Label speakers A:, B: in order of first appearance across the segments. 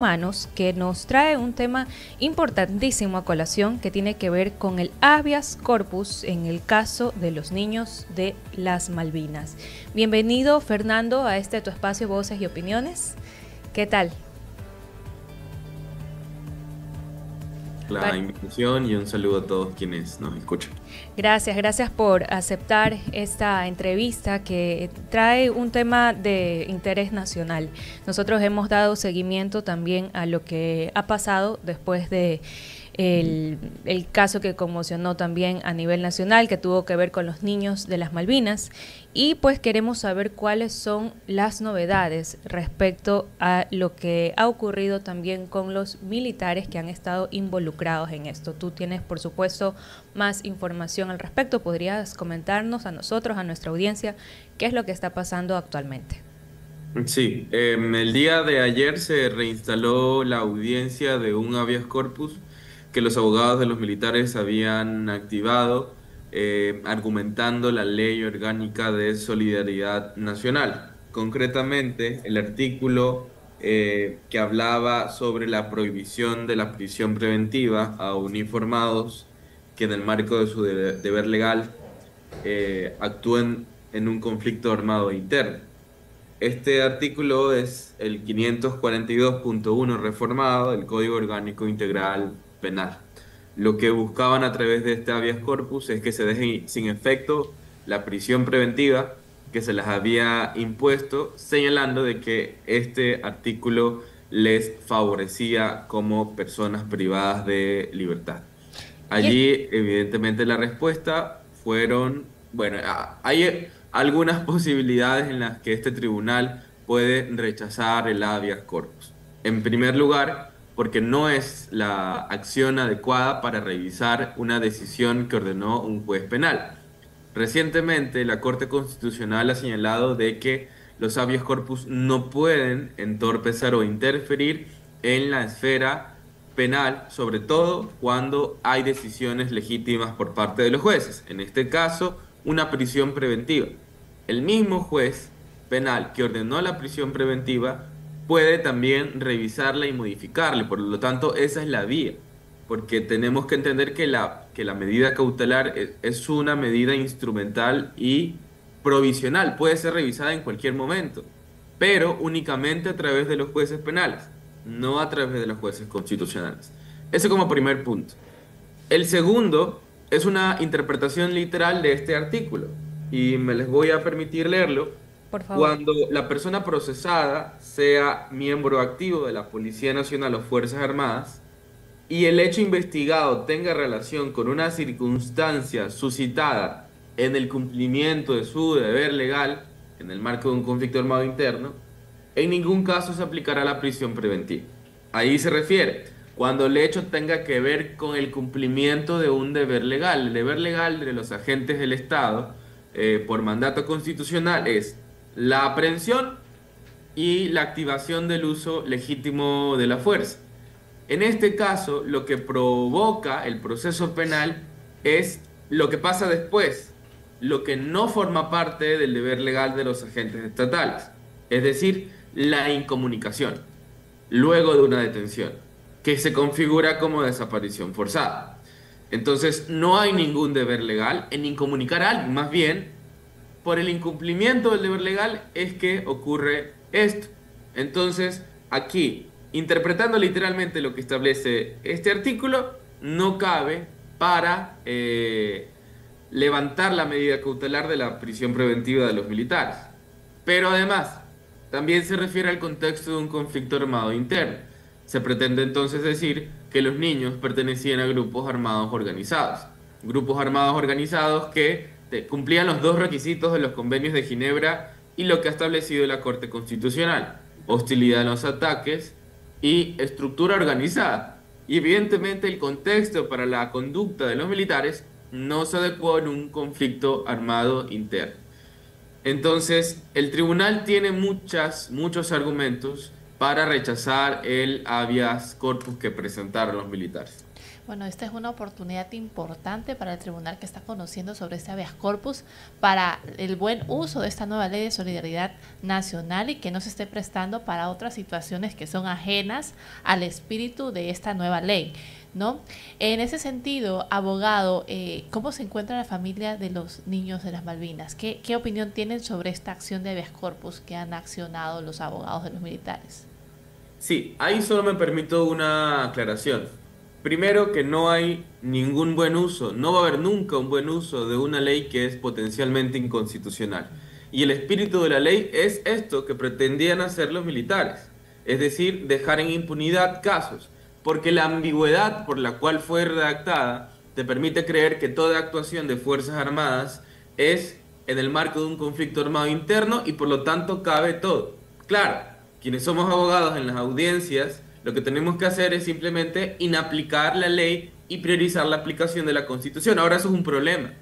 A: Humanos, que nos trae un tema importantísimo a colación que tiene que ver con el habeas corpus en el caso de los niños de las Malvinas. Bienvenido, Fernando, a este tu espacio Voces y Opiniones. ¿Qué tal?
B: La invitación y un saludo a todos quienes nos escuchan.
A: Gracias por aceptar esta entrevista que trae un tema de interés nacional. Nosotros hemos dado seguimiento también a lo que ha pasado después de el caso que conmocionó también a nivel nacional, que tuvo que ver con los niños de las Malvinas, y pues queremos saber cuáles son las novedades respecto a lo que ha ocurrido también con los militares que han estado involucrados en esto. Tú tienes, por supuesto, más información al respecto. ¿Podrías comentarnos a nosotros, a nuestra audiencia, qué es lo que está pasando actualmente?
B: Sí, el día de ayer se reinstaló la audiencia de un habeas corpus que los abogados de los militares habían activado, argumentando la Ley Orgánica de Solidaridad Nacional. Concretamente, el artículo que hablaba sobre la prohibición de la prisión preventiva a uniformados que en el marco de su deber legal actúen en un conflicto armado interno. Este artículo es el 542.1 reformado del Código Orgánico Integral Penal. Lo que buscaban a través de este habeas corpus es que se deje sin efecto la prisión preventiva que se las había impuesto, señalando de que este artículo les favorecía como personas privadas de libertad.
A: Y
B: Allí, evidentemente, la respuesta fueron, bueno, hay algunas posibilidades en las que este tribunal puede rechazar el habeas corpus. En primer lugar, porque no es la acción adecuada para revisar una decisión que ordenó un juez penal. Recientemente, la Corte Constitucional ha señalado de que los habeas corpus no pueden entorpecer o interferir en la esfera penal, sobre todo cuando hay decisiones legítimas por parte de los jueces. En este caso, una prisión preventiva. El mismo juez penal que ordenó la prisión preventiva puede también revisarla y modificarla. Por lo tanto, esa es la vía, porque tenemos que entender que la medida cautelar es una medida instrumental y provisional, puede ser revisada en cualquier momento, pero únicamente a través de los jueces penales, no a través de los jueces constitucionales. Ese como primer punto. El segundo es una interpretación literal de este artículo, y me les voy a permitir leerlo.
A: por favor.
B: Cuando la persona procesada sea miembro activo de la Policía Nacional o Fuerzas Armadas, y el hecho investigado tenga relación con una circunstancia suscitada en el cumplimiento de su deber legal en el marco de un conflicto armado interno, en ningún caso se aplicará la prisión preventiva. Ahí se refiere cuando el hecho tenga que ver con el cumplimiento de un deber legal. El deber legal de los agentes del Estado por mandato constitucional es la aprehensión y la activación del uso legítimo de la fuerza. En este caso, lo que provoca el proceso penal es lo que pasa después, lo que no forma parte del deber legal de los agentes estatales, es decir, la incomunicación, luego de una detención, que se configura como desaparición forzada. Entonces, no hay ningún deber legal en incomunicar a alguien, más bien por el incumplimiento del deber legal es que ocurre esto. Entonces, aquí, interpretando literalmente lo que establece este artículo, no cabe para levantar la medida cautelar de la prisión preventiva de los militares. Pero además, también se refiere al contexto de un conflicto armado interno. Se pretende entonces decir que los niños pertenecían a grupos armados organizados. Grupos armados organizados que cumplían los dos requisitos de los convenios de Ginebra y lo que ha establecido la Corte Constitucional: hostilidad en los ataques y estructura organizada. Y evidentemente el contexto para la conducta de los militares no se adecuó en un conflicto armado interno. Entonces, el tribunal tiene muchos argumentos para rechazar el habeas corpus que presentaron los militares.
C: Bueno, esta es una oportunidad importante para el tribunal que está conociendo sobre este habeas corpus para el buen uso de esta nueva ley de solidaridad nacional y que no se esté prestando para otras situaciones que son ajenas al espíritu de esta nueva ley, ¿no? En ese sentido, abogado, ¿cómo se encuentra la familia de los niños de las Malvinas? ¿Qué opinión tienen sobre esta acción de habeas corpus que han accionado los abogados de los militares?
B: Sí, ahí solo me permito una aclaración. Primero, que no hay ningún buen uso, no va a haber nunca un buen uso de una ley que es potencialmente inconstitucional. Y el espíritu de la ley es esto que pretendían hacer los militares, es decir, dejar en impunidad casos, porque la ambigüedad por la cual fue redactada te permite creer que toda actuación de Fuerzas Armadas es en el marco de un conflicto armado interno y por lo tanto cabe todo. Claro, quienes somos abogados en las audiencias, lo que tenemos que hacer es simplemente inaplicar la ley y priorizar la aplicación de la Constitución. Ahora eso es un problema,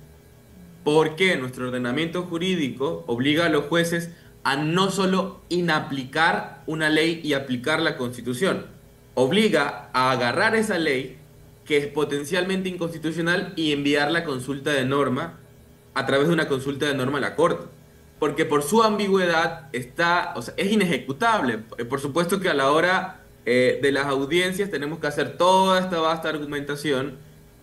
B: porque nuestro ordenamiento jurídico obliga a los jueces a no solo inaplicar una ley y aplicar la Constitución, obliga a agarrar esa ley que es potencialmente inconstitucional y enviar la consulta de norma a través de una consulta de norma a la Corte. Porque por su ambigüedad está, o sea, es inejecutable. Por supuesto que a la hora de las audiencias tenemos que hacer toda esta vasta argumentación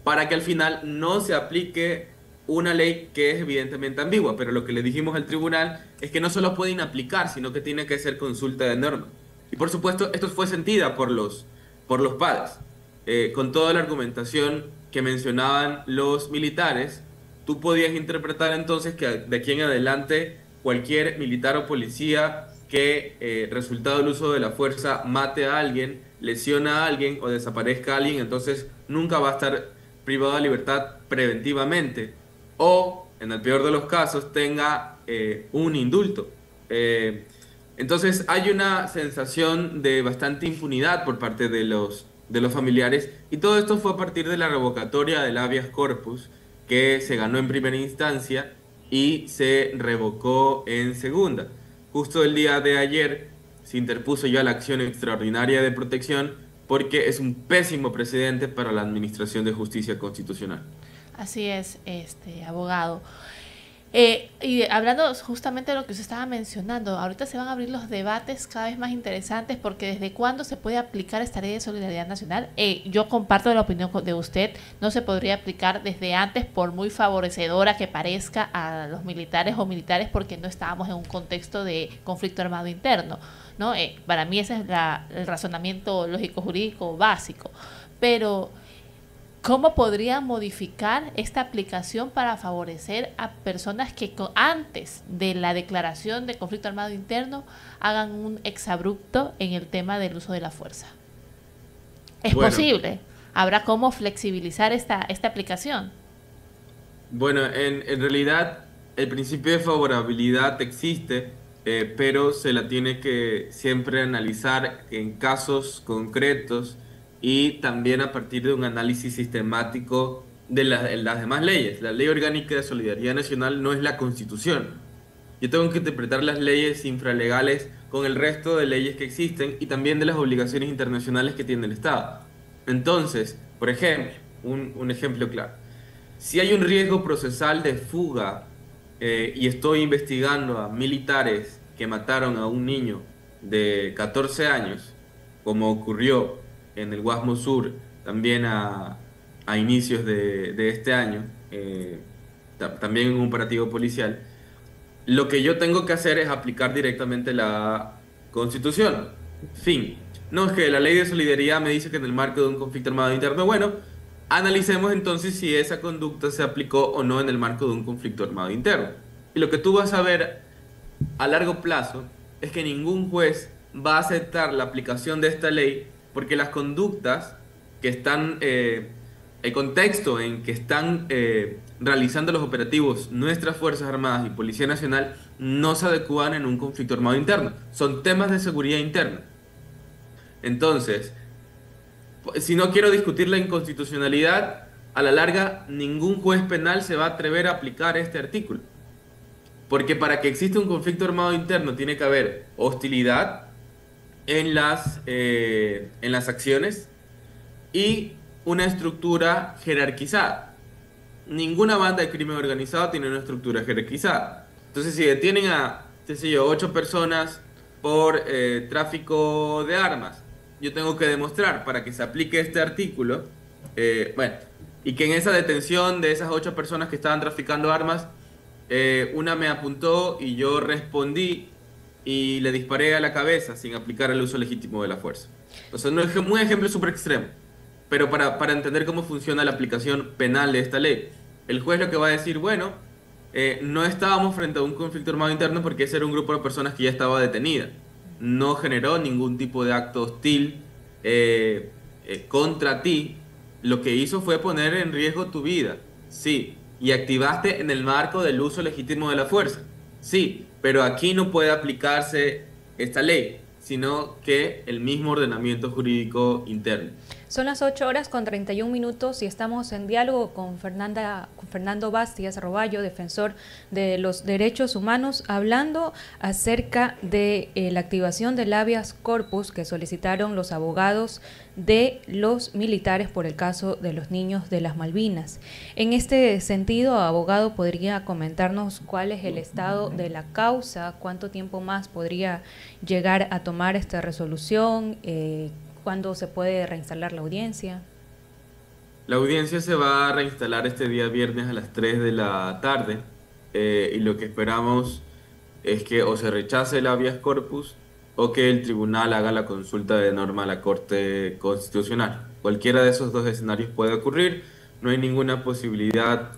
B: para que al final no se aplique una ley que es evidentemente ambigua, pero lo que le dijimos al tribunal es que no solo pueden aplicar, sino que tiene que ser consulta de norma. Y por supuesto, esto fue sentida por los padres. Con toda la argumentación que mencionaban los militares, tú podías interpretar entonces que de aquí en adelante cualquier militar o policía que resultado del uso de la fuerza mate a alguien, lesiona a alguien o desaparezca a alguien, entonces nunca va a estar privado de libertad preventivamente o, en el peor de los casos, tenga un indulto. Entonces hay una sensación de bastante impunidad por parte de los familiares y todo esto fue a partir de la revocatoria del habeas corpus que se ganó en primera instancia y se revocó en segunda. Justo el día de ayer se interpuso ya la acción extraordinaria de protección porque es un pésimo precedente para la Administración de Justicia Constitucional.
C: Así es, abogado. Y hablando justamente de lo que usted estaba mencionando, ahorita se van a abrir los debates cada vez más interesantes porque desde cuándo se puede aplicar esta ley de solidaridad nacional. Yo comparto la opinión de usted, no se podría aplicar desde antes por muy favorecedora que parezca a los militares o militares porque no estábamos en un contexto de conflicto armado interno, ¿no? Para mí ese es el razonamiento lógico-jurídico básico, pero ¿cómo podría modificar esta aplicación para favorecer a personas que antes de la declaración de conflicto armado interno hagan un exabrupto en el tema del uso de la fuerza? ¿Es posible? ¿Habrá cómo flexibilizar esta aplicación?
B: Bueno, en realidad el principio de favorabilidad existe, pero se la tiene que siempre analizar en casos concretos y también a partir de un análisis sistemático de las demás leyes. La Ley Orgánica de Solidaridad Nacional no es la Constitución. Yo tengo que interpretar las leyes infralegales con el resto de leyes que existen y también de las obligaciones internacionales que tiene el Estado. Entonces, por ejemplo, un ejemplo claro. Si hay un riesgo procesal de fuga y estoy investigando a militares que mataron a un niño de 14 años, como ocurrió en el Guasmo Sur, también a inicios de este año, también en un operativo policial, lo que yo tengo que hacer es aplicar directamente la Constitución. Fin. No es que la ley de solidaridad me dice que en el marco de un conflicto armado interno, bueno, analicemos entonces si esa conducta se aplicó o no en el marco de un conflicto armado interno. Y lo que tú vas a ver a largo plazo es que ningún juez va a aceptar la aplicación de esta ley porque las conductas que están, el contexto en que están realizando los operativos nuestras Fuerzas Armadas y Policía Nacional no se adecúan en un conflicto armado interno. Son temas de seguridad interna. Entonces, si no quiero discutir la inconstitucionalidad, a la larga ningún juez penal se va a atrever a aplicar este artículo. Porque para que exista un conflicto armado interno tiene que haber hostilidad en las acciones y una estructura jerarquizada. Ninguna banda de crimen organizado tiene una estructura jerarquizada. Entonces, si detienen a, qué sé yo, 8 personas por tráfico de armas, yo tengo que demostrar para que se aplique este artículo, bueno, y que en esa detención de esas 8 personas que estaban traficando armas, una me apuntó y yo respondí y le disparé a la cabeza sin aplicar el uso legítimo de la fuerza. O sea, un ejemplo súper extremo, pero para entender cómo funciona la aplicación penal de esta ley. El juez lo que va a decir, bueno, no estábamos frente a un conflicto armado interno porque ese era un grupo de personas que ya estaba detenida. No generó ningún tipo de acto hostil contra ti. Lo que hizo fue poner en riesgo tu vida, sí, y activaste en el marco del uso legítimo de la fuerza, sí, pero aquí no puede aplicarse esta ley, sino que el mismo ordenamiento jurídico interno.
A: Son las 8 horas con 31 minutos y estamos en diálogo con Fernando Bastias Roballo, defensor de los derechos humanos, hablando acerca de la activación del habeas corpus que solicitaron los abogados de los militares por el caso de los niños de las Malvinas. En este sentido, abogado, ¿podría comentarnos cuál es el estado de la causa? ¿Cuánto tiempo más podría llegar a tomar esta resolución? ¿Cuándo se puede reinstalar la audiencia?
B: La audiencia se va a reinstalar este día viernes a las 3 de la tarde y lo que esperamos es que o se rechace el habeas corpus o que el tribunal haga la consulta de norma a la Corte Constitucional. Cualquiera de esos dos escenarios puede ocurrir. No hay ninguna posibilidad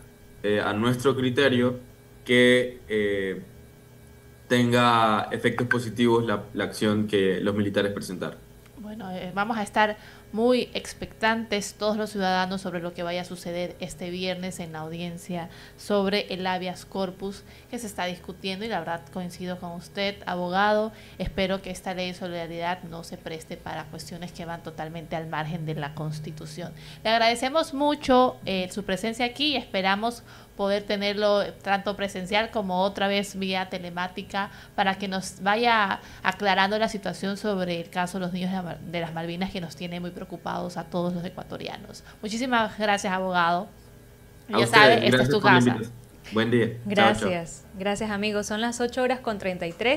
B: a nuestro criterio que tenga efectos positivos la acción que los militares presentaron.
C: Bueno, vamos a estar muy expectantes todos los ciudadanos sobre lo que vaya a suceder este viernes en la audiencia sobre el habeas corpus que se está discutiendo, y la verdad coincido con usted, abogado. Espero que esta ley de solidaridad no se preste para cuestiones que van totalmente al margen de la Constitución. Le agradecemos mucho su presencia aquí y esperamos poder tenerlo tanto presencial como otra vez vía telemática para que nos vaya aclarando la situación sobre el caso de los niños de las Malvinas, que nos tiene muy preocupados a todos los ecuatorianos. Muchísimas gracias, abogado. Ya sabe, esta es tu casa.
B: Buen día.
A: Gracias. Chao, chao. Gracias, amigos. Son las 8 horas con 33.